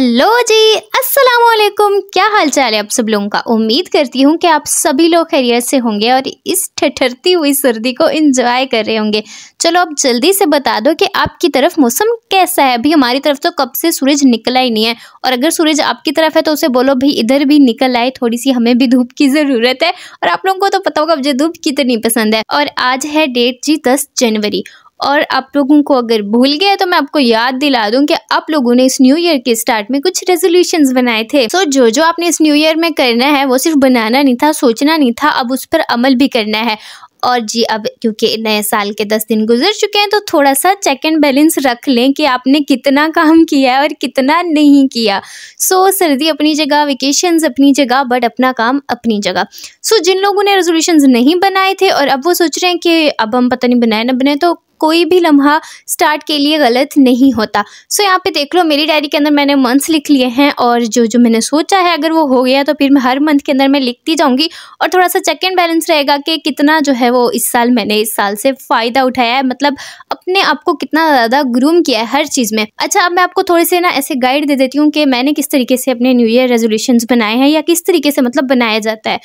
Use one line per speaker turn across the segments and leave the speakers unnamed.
Hello जी, अस्सलाम वालेकुम। क्या हाल चाल है आप सब लोगों का। उम्मीद करती हूँ कि आप सभी लोग खैरियत से होंगे और इस ठठरती हुई सर्दी को एंजॉय कर रहे होंगे। चलो अब जल्दी से बता दो कि आपकी तरफ मौसम कैसा है। अभी हमारी तरफ तो कब से सूरज निकला ही नहीं है, और अगर सूरज आपकी तरफ है तो उसे बोलो भाई इधर भी निकल आए, थोड़ी सी हमें भी धूप की ज़रूरत है। और आप लोगों को तो पता होगा मुझे धूप कितनी पसंद है। और आज है डेट जी 10 जनवरी, और आप लोगों को अगर भूल गए तो मैं आपको याद दिला दूं कि आप लोगों ने इस न्यू ईयर के स्टार्ट में कुछ रेजोल्यूशंस बनाए थे। तो जो आपने इस न्यू ईयर में करना है वो सिर्फ बनाना नहीं था, सोचना नहीं था, अब उस पर अमल भी करना है। और जी अब क्योंकि नए साल के 10 दिन गुजर चुके हैं तो थोड़ा सा चेक एंड बैलेंस रख लें कि आपने कितना काम किया है और कितना नहीं किया। सर्दी अपनी जगह, वेकेशंस अपनी जगह, बट अपना काम अपनी जगह। जिन लोगों ने रेजोल्यूशंस नहीं बनाए थे और अब वो सोच रहे हैं कि अब हम पता नहीं बनाए ना बनाए, तो कोई भी लम्हा स्टार्ट के लिए गलत नहीं होता। यहाँ पे देख लो, मेरी डायरी के अंदर मैंने मंथ्स लिख लिए हैं, और जो मैंने सोचा है अगर वो हो गया तो फिर मैं हर मंथ के अंदर मैं लिखती जाऊंगी, और थोड़ा सा चेक एंड बैलेंस रहेगा कि कितना जो है वो इस साल से फ़ायदा उठाया है, मतलब अपने आप को कितना ज़्यादा ग्रूम किया है हर चीज़ में। अच्छा, अब मैं आपको थोड़े से ना ऐसे गाइड दे देती हूँ कि मैंने किस तरीके से अपने न्यू ईयर रेजोल्यूशंस बनाए हैं या किस तरीके से मतलब बनाया जाता है।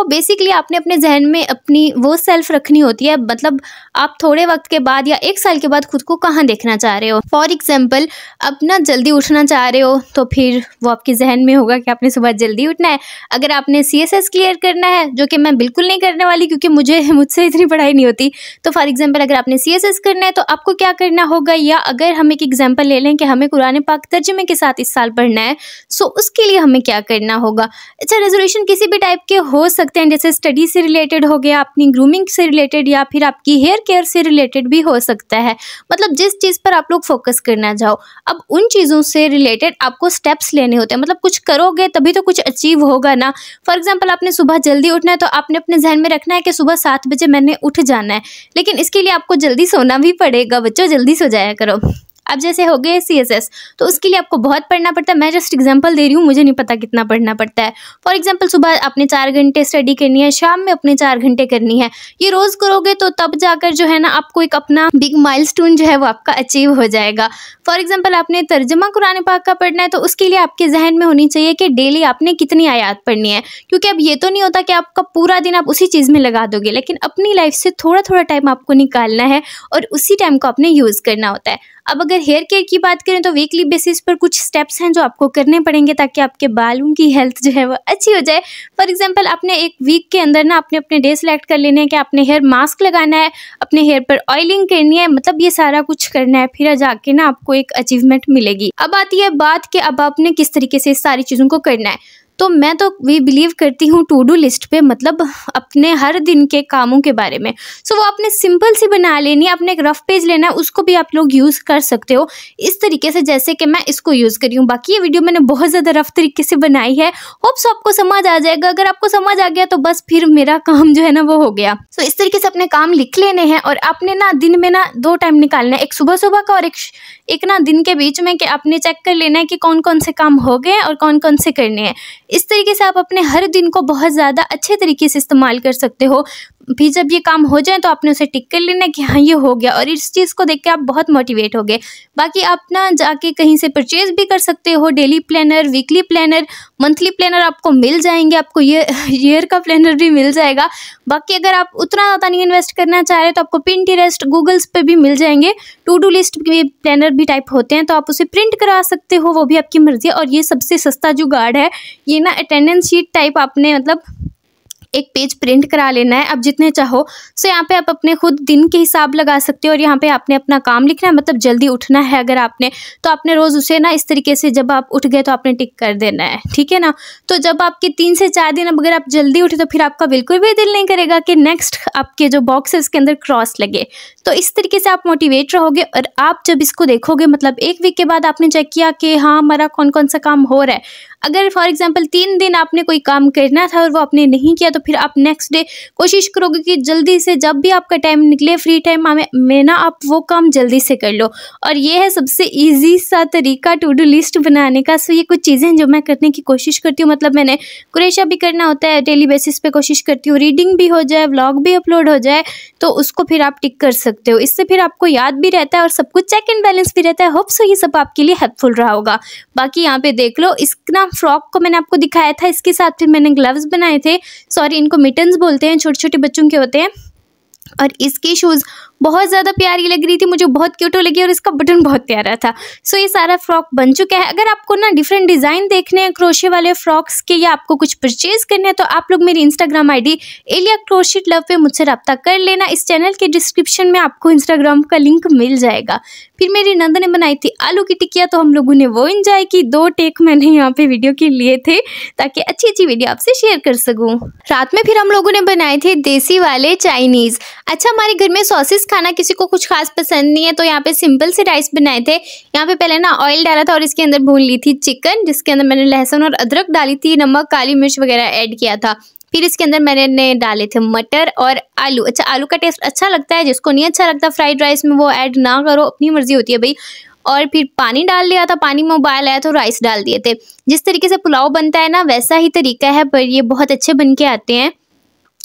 बेसिकली आपने अपने जहन में अपनी वो सेल्फ रखनी होती है, मतलब आप थोड़े वक्त के बाद या 1 साल के बाद खुद को कहाँ देखना चाह रहे हो। फॉर एग्जाम्पल, अब ना जल्दी उठना चाह रहे हो तो फिर वो आपके जहन में होगा कि आपने सुबह जल्दी उठना है। अगर आपने CSS क्लियर करना है, जो कि मैं बिल्कुल नहीं करने वाली क्योंकि मुझसे इतनी पढ़ाई नहीं होती, तो फॉर एग्जाम्पल अगर आपने CSS करना है तो आपको क्या करना होगा, या अगर हम एक एग्जाम्पल ले लें कि हमें कुरान पाक तर्जुमे के साथ इस साल पढ़ना है, उसके लिए हमें क्या करना होगा। अच्छा, रेजोल्यूशन किसी भी टाइप के हो सकते हैं, जैसे स्टडी से रिलेटेड हो गया, अपनी ग्रूमिंग से रिलेटेड, या फिर आपकी हेयर केयर से रिलेटेड भी हो सकता है, मतलब जिस चीज़ पर आप लोग फोकस करना चाहो। अब उन चीज़ों से रिलेटेड आपको स्टेप्स लेने होते हैं, मतलब कुछ करोगे तभी तो कुछ अचीव होगा ना। फॉर एग्जांपल, आपने सुबह जल्दी उठना है तो आपने अपने जहन में रखना है कि सुबह 7 बजे मैंने उठ जाना है, लेकिन इसके लिए आपको जल्दी सोना भी पड़ेगा। बच्चों जल्दी सो जाया करो। अब जैसे हो गए CSS, तो उसके लिए आपको बहुत पढ़ना पड़ता है। मैं जस्ट एग्जांपल दे रही हूँ, मुझे नहीं पता कितना पढ़ना पड़ता है। फॉर एग्जांपल, सुबह आपने 4 घंटे स्टडी करनी है, शाम में अपने 4 घंटे करनी है। ये रोज़ करोगे तो तब जाकर जो है ना आपको एक अपना बिग माइलस्टोन जो है वो आपका अचीव हो जाएगा। फॉर एग्जाम्पल, आपने तर्जुमा कुरान पाक का पढ़ना है, तो उसके लिए आपके जहन में होनी चाहिए कि डेली आपने कितनी आयात पढ़नी है, क्योंकि अब ये तो नहीं होता कि आपका पूरा दिन आप उसी चीज़ में लगा दोगे, लेकिन अपनी लाइफ से थोड़ा थोड़ा टाइम आपको निकालना है और उसी टाइम को आपने यूज़ करना होता है। अब अगर हेयर केयर की बात करें तो वीकली बेसिस पर कुछ स्टेप्स हैं जो आपको करने पड़ेंगे ताकि आपके बालों की हेल्थ जो है वो अच्छी हो जाए। फॉर एग्जांपल, आपने एक वीक के अंदर ना अपने डे सेलेक्ट कर लेने हैं कि आपने हेयर मास्क लगाना है, अपने हेयर पर ऑयलिंग करनी है, मतलब ये सारा कुछ करना है, फिर जाके ना आपको एक अचीवमेंट मिलेगी। अब आती है बात कि अब आपने किस तरीके से इस सारी चीज़ों को करना है। तो मैं तो भी बिलीव करती हूँ टू डू लिस्ट पे, मतलब अपने हर दिन के कामों के बारे में। वो आपने सिंपल सी बना लेनी है, अपने एक रफ पेज लेना है, उसको भी आप लोग यूज़ कर सकते हो इस तरीके से जैसे कि मैं इसको यूज़ करी हूँ। बाकी ये वीडियो मैंने बहुत ज़्यादा रफ तरीके से बनाई है, होप्स आपको समझ आ जाएगा। अगर आपको समझ आ गया तो बस फिर मेरा काम जो है ना वो हो गया। इस तरीके से अपने काम लिख लेने हैं, और आपने ना दिन में ना 2 टाइम निकालना है, एक सुबह का और एक ना दिन के बीच में, कि आपने चेक कर लेना है कि कौन कौन से काम हो गए और कौन कौन से करने हैं। इस तरीके से आप अपने हर दिन को बहुत ज़्यादा अच्छे तरीके से इस्तेमाल कर सकते हो। फिर जब ये काम हो जाए तो आपने उसे टिक कर लेना है कि हाँ ये हो गया, और इस चीज़ को देख के आप बहुत मोटिवेट हो गए। बाकी आप ना जाके कहीं से परचेज भी कर सकते हो, daily planner, weekly planner, monthly planner आपको मिल जाएंगे, आपको ये ईयर का प्लानर भी मिल जाएगा। बाकी अगर आप उतना ज़्यादा नहीं इन्वेस्ट करना चाह रहे तो आपको पिंटरेस्ट, गूगल्स पे भी मिल जाएंगे। टू डू लिस्ट के प्लानर भी टाइप होते हैं, तो आप उसे प्रिंट करा सकते हो, वो भी आपकी मर्जी है। और ये सबसे सस्ता जुगाड़ है, ये ना अटेंडेंस शीट टाइप आपने मतलब एक पेज प्रिंट करा लेना है, अब जितने चाहो। यहाँ पे आप अपने खुद दिन के हिसाब लगा सकते हो, और यहाँ पे आपने अपना काम लिखना है, मतलब जल्दी उठना है अगर आपने, तो आपने रोज़ उसे ना इस तरीके से जब आप उठ गए तो आपने टिक कर देना है, ठीक है ना। तो जब आपके 3 से 4 दिन अब अगर आप जल्दी उठे तो फिर आपका बिल्कुल भी दिल नहीं करेगा कि नेक्स्ट आपके जो बॉक्स है उसके अंदर क्रॉस लगे। तो इस तरीके से आप मोटिवेट रहोगे, और आप जब इसको देखोगे, मतलब 1 वीक के बाद आपने चेक किया कि हाँ हमारा कौन कौन सा काम हो रहा है। अगर फॉर एग्जांपल 3 दिन आपने कोई काम करना था और वो आपने नहीं किया, तो फिर आप नेक्स्ट डे कोशिश करोगे कि जल्दी से जब भी आपका टाइम निकले, फ्री टाइम में ना आप वो काम जल्दी से कर लो। और ये है सबसे ईजी सा तरीका टू डू लिस्ट बनाने का। ये कुछ चीज़ें जो मैं करने की कोशिश करती हूँ, मतलब मैंने कुरेशा भी करना होता है, डेली बेसिस पे कोशिश करती हूँ रीडिंग भी हो जाए, व्लॉग भी अपलोड हो जाए, तो उसको फिर आप टिक कर सकते सकते हो। इससे फिर आपको याद भी रहता है और सब कुछ चेक एंड बैलेंस भी रहता है। होप सो ये सब आपके लिए हेल्पफुल रहा होगा। बाकी यहाँ पे देख लो, इस ना फ्रॉक को मैंने आपको दिखाया था, इसके साथ फिर मैंने ग्लव्स बनाए थे। सॉरी, इनको मिटन्स बोलते हैं, छोटे छोटे बच्चों के होते हैं। और इसकी शूज़ बहुत ज़्यादा प्यारी लग रही थी, मुझे बहुत क्यूट लगी और इसका बटन बहुत प्यारा था। सो ये सारा फ्रॉक बन चुका है। अगर आपको ना डिफरेंट डिज़ाइन देखने हैं क्रोशे वाले फ्रॉक्स के, या आपको कुछ परचेज करने हैं, तो आप लोग मेरी Instagram ID Alia crochet love पे मुझसे रब्ता कर लेना। इस चैनल के डिस्क्रिप्शन में आपको इंस्टाग्राम का लिंक मिल जाएगा। फिर मेरी नंद ने बनाई थी आलू की टिक्कियाँ, तो हम लोगों ने वो एंजॉय की। 2 टेक मैंने यहाँ पे वीडियो के लिए थे ताकि अच्छी अच्छी वीडियो आपसे शेयर कर सकूँ। रात में फिर हम लोगों ने बनाए थे देसी वाले चाइनीज़। अच्छा, हमारे घर में सॉसेस खाना किसी को कुछ खास पसंद नहीं है, तो यहाँ पे सिंपल से राइस बनाए थे। यहाँ पे पहले ना ऑयल डाला था और इसके अंदर भून ली थी चिकन, जिसके अंदर मैंने लहसुन और अदरक डाली थी, नमक काली मिर्च वगैरह ऐड किया था। फिर इसके अंदर मैंने डाले थे मटर और आलू। अच्छा, आलू का टेस्ट अच्छा लगता है, जिसको नहीं अच्छा लगता फ्राइड राइस में वो ऐड ना करो, अपनी मर्जी होती है भाई। और फिर पानी डाल लिया था, पानी में उबाल आया तो राइस डाल दिए थे। जिस तरीके से पुलाव बनता है ना, वैसा ही तरीका है, पर ये बहुत अच्छे बन के आते हैं।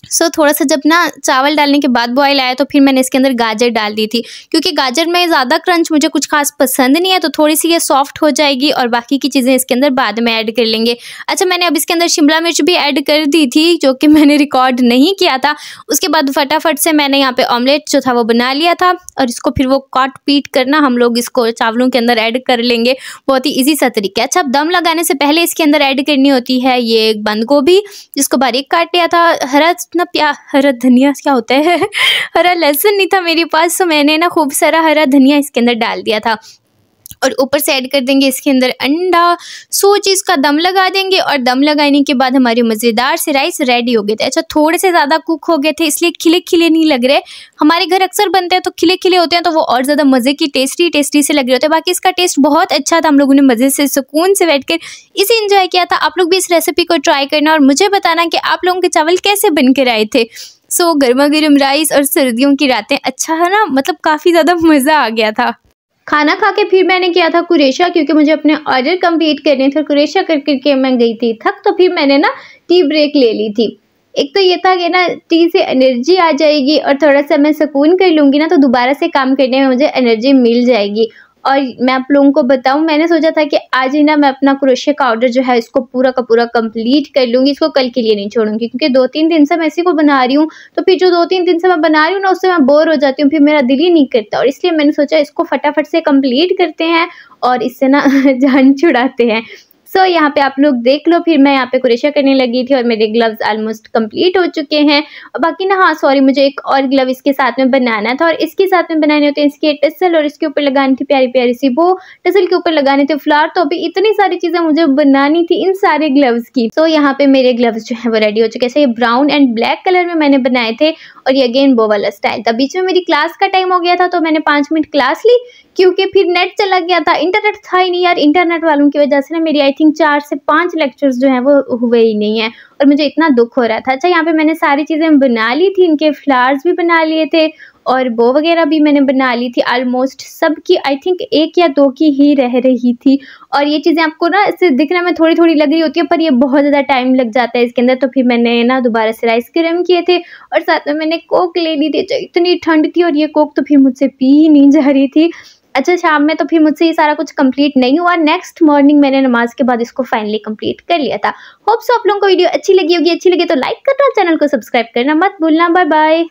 सो थोड़ा सा जब ना चावल डालने के बाद बॉयल आया, तो फिर मैंने इसके अंदर गाजर डाल दी थी, क्योंकि गाजर में ज़्यादा क्रंच मुझे कुछ खास पसंद नहीं है, तो थोड़ी सी ये सॉफ्ट हो जाएगी और बाकी की चीज़ें इसके अंदर बाद में ऐड कर लेंगे। अच्छा, मैंने अब इसके अंदर शिमला मिर्च भी ऐड कर दी थी, जो कि मैंने रिकॉर्ड नहीं किया था। उसके बाद फटाफट से मैंने यहाँ पे ऑमलेट जो था वो बना लिया था, और इसको फिर वो काट पीट करना हम लोग इसको चावलों के अंदर ऐड कर लेंगे। बहुत ही ईजी सा तरीका है। अच्छा, अब दम लगाने से पहले इसके अंदर ऐड करनी होती है ये बंद गोभी, जिसको बारीक काट लिया था। हरा धनिया क्या होता है हरा लहसुन नहीं था मेरे पास, तो मैंने ना खूब सारा हरा धनिया इसके अंदर डाल दिया था। और ऊपर से ऐड कर देंगे इसके अंदर अंडा। सो चीज़ का दम लगा देंगे, और दम लगाने के बाद हमारे मज़ेदार से राइस रेडी हो गए थे। अच्छा, थोड़े से ज़्यादा कुक हो गए थे, इसलिए खिले खिले नहीं लग रहे। हमारे घर अक्सर बनते हैं तो खिले खिले होते हैं, तो वो और ज़्यादा मज़े की टेस्टी से लग रहे होते हैं। बाकी इसका टेस्ट बहुत अच्छा था, हम लोगों ने मज़े से सुकून से बैठ कर इसे इंजॉय किया था। आप लोग भी इस रेसिपी को ट्राई करना और मुझे बताना कि आप लोगों के चावल कैसे बन कर आए थे। सो गर्मा गर्म राइस और सर्दियों की रातें, अच्छा है ना, मतलब काफ़ी ज़्यादा मज़ा आ गया था। खाना खा के फिर मैंने किया था कुरेशा, क्योंकि मुझे अपने ऑर्डर कंप्लीट करने थे। कुरेशा कर करके मैं गई थी थक, तो फिर मैंने ना टी ब्रेक ले ली थी। एक तो ये था कि ना टी से एनर्जी आ जाएगी, और थोड़ा सा मैं सुकून कर लूँगी ना, तो दोबारा से काम करने में मुझे एनर्जी मिल जाएगी। और मैं आप लोगों को बताऊं, मैंने सोचा था कि आज ही ना मैं अपना क्रोशे का ऑर्डर जो है इसको पूरा का पूरा कंप्लीट कर लूँगी, इसको कल के लिए नहीं छोड़ूंगी, क्योंकि 2-3 दिन से मैं इसी को बना रही हूँ। तो फिर जो 2-3 दिन से मैं बना रही हूँ ना, उससे मैं बोर हो जाती हूँ, फिर मेरा दिल ही नहीं करता। और इसलिए मैंने सोचा इसको फटाफट से कंप्लीट करते हैं और इससे ना जान छुड़ाते हैं। सो यहाँ पे आप लोग देख लो, फिर मैं यहाँ पे कुरेशा करने लगी थी और मेरे ग्लव्स ऑलमोस्ट कंप्लीट हो चुके हैं। और बाकी ना, हाँ सॉरी, मुझे एक और ग्लव इसके साथ में बनाना था, और इसके साथ में बनाने होते हैं इसके टसल, और इसके ऊपर लगानी थी प्यारी प्यारी सी वो, टसल के ऊपर लगाने थे फ्लावर। तो अभी इतनी सारी चीज़ें मुझे बनानी थी इन सारे ग्लव्स की। सो यहाँ पे मेरे ग्लव्स जो है वो रेडी हो चुके हैं। ये ब्राउन एंड ब्लैक कलर में मैंने बनाए थे, और ये अगेन वो वाला स्टाइल था। बीच में मेरी क्लास का टाइम हो गया था, तो मैंने 5 मिनट क्लास ली, क्योंकि फिर नेट चला गया था, इंटरनेट था ही नहीं यार। इंटरनेट वालों की वजह से ना मेरी आई थिंक 4 से 5 लेक्चर्स जो हैं वो हुए ही नहीं है, और मुझे इतना दुख हो रहा था। अच्छा, यहाँ पे मैंने सारी चीज़ें बना ली थी, इनके फ्लावर्स भी बना लिए थे, और बो वगैरह भी मैंने बना ली थी। ऑलमोस्ट सबकी आई थिंक 1 या 2 की ही रह रही थी। और ये चीज़ें आपको ना इससे दिखने में थोड़ी थोड़ी लग रही होती है, पर ये बहुत ज़्यादा टाइम लग जाता है इसके अंदर। तो फिर मैंने ना दोबारा से राइस गर्म किए थे, और साथ में मैंने कोक ले ली थी। जो इतनी ठंड थी, और ये कोक तो फिर मुझसे पी ही नहीं जा रही थी। अच्छा, शाम में तो फिर मुझसे ये सारा कुछ कंप्लीट नहीं हुआ। नेक्स्ट मॉर्निंग मैंने नमाज के बाद इसको फाइनली कंप्लीट कर लिया था। होप सो आप लोगों को वीडियो अच्छी लगी होगी। अच्छी लगी तो लाइक करना, चैनल को सब्सक्राइब करना मत भूलना। Bye bye.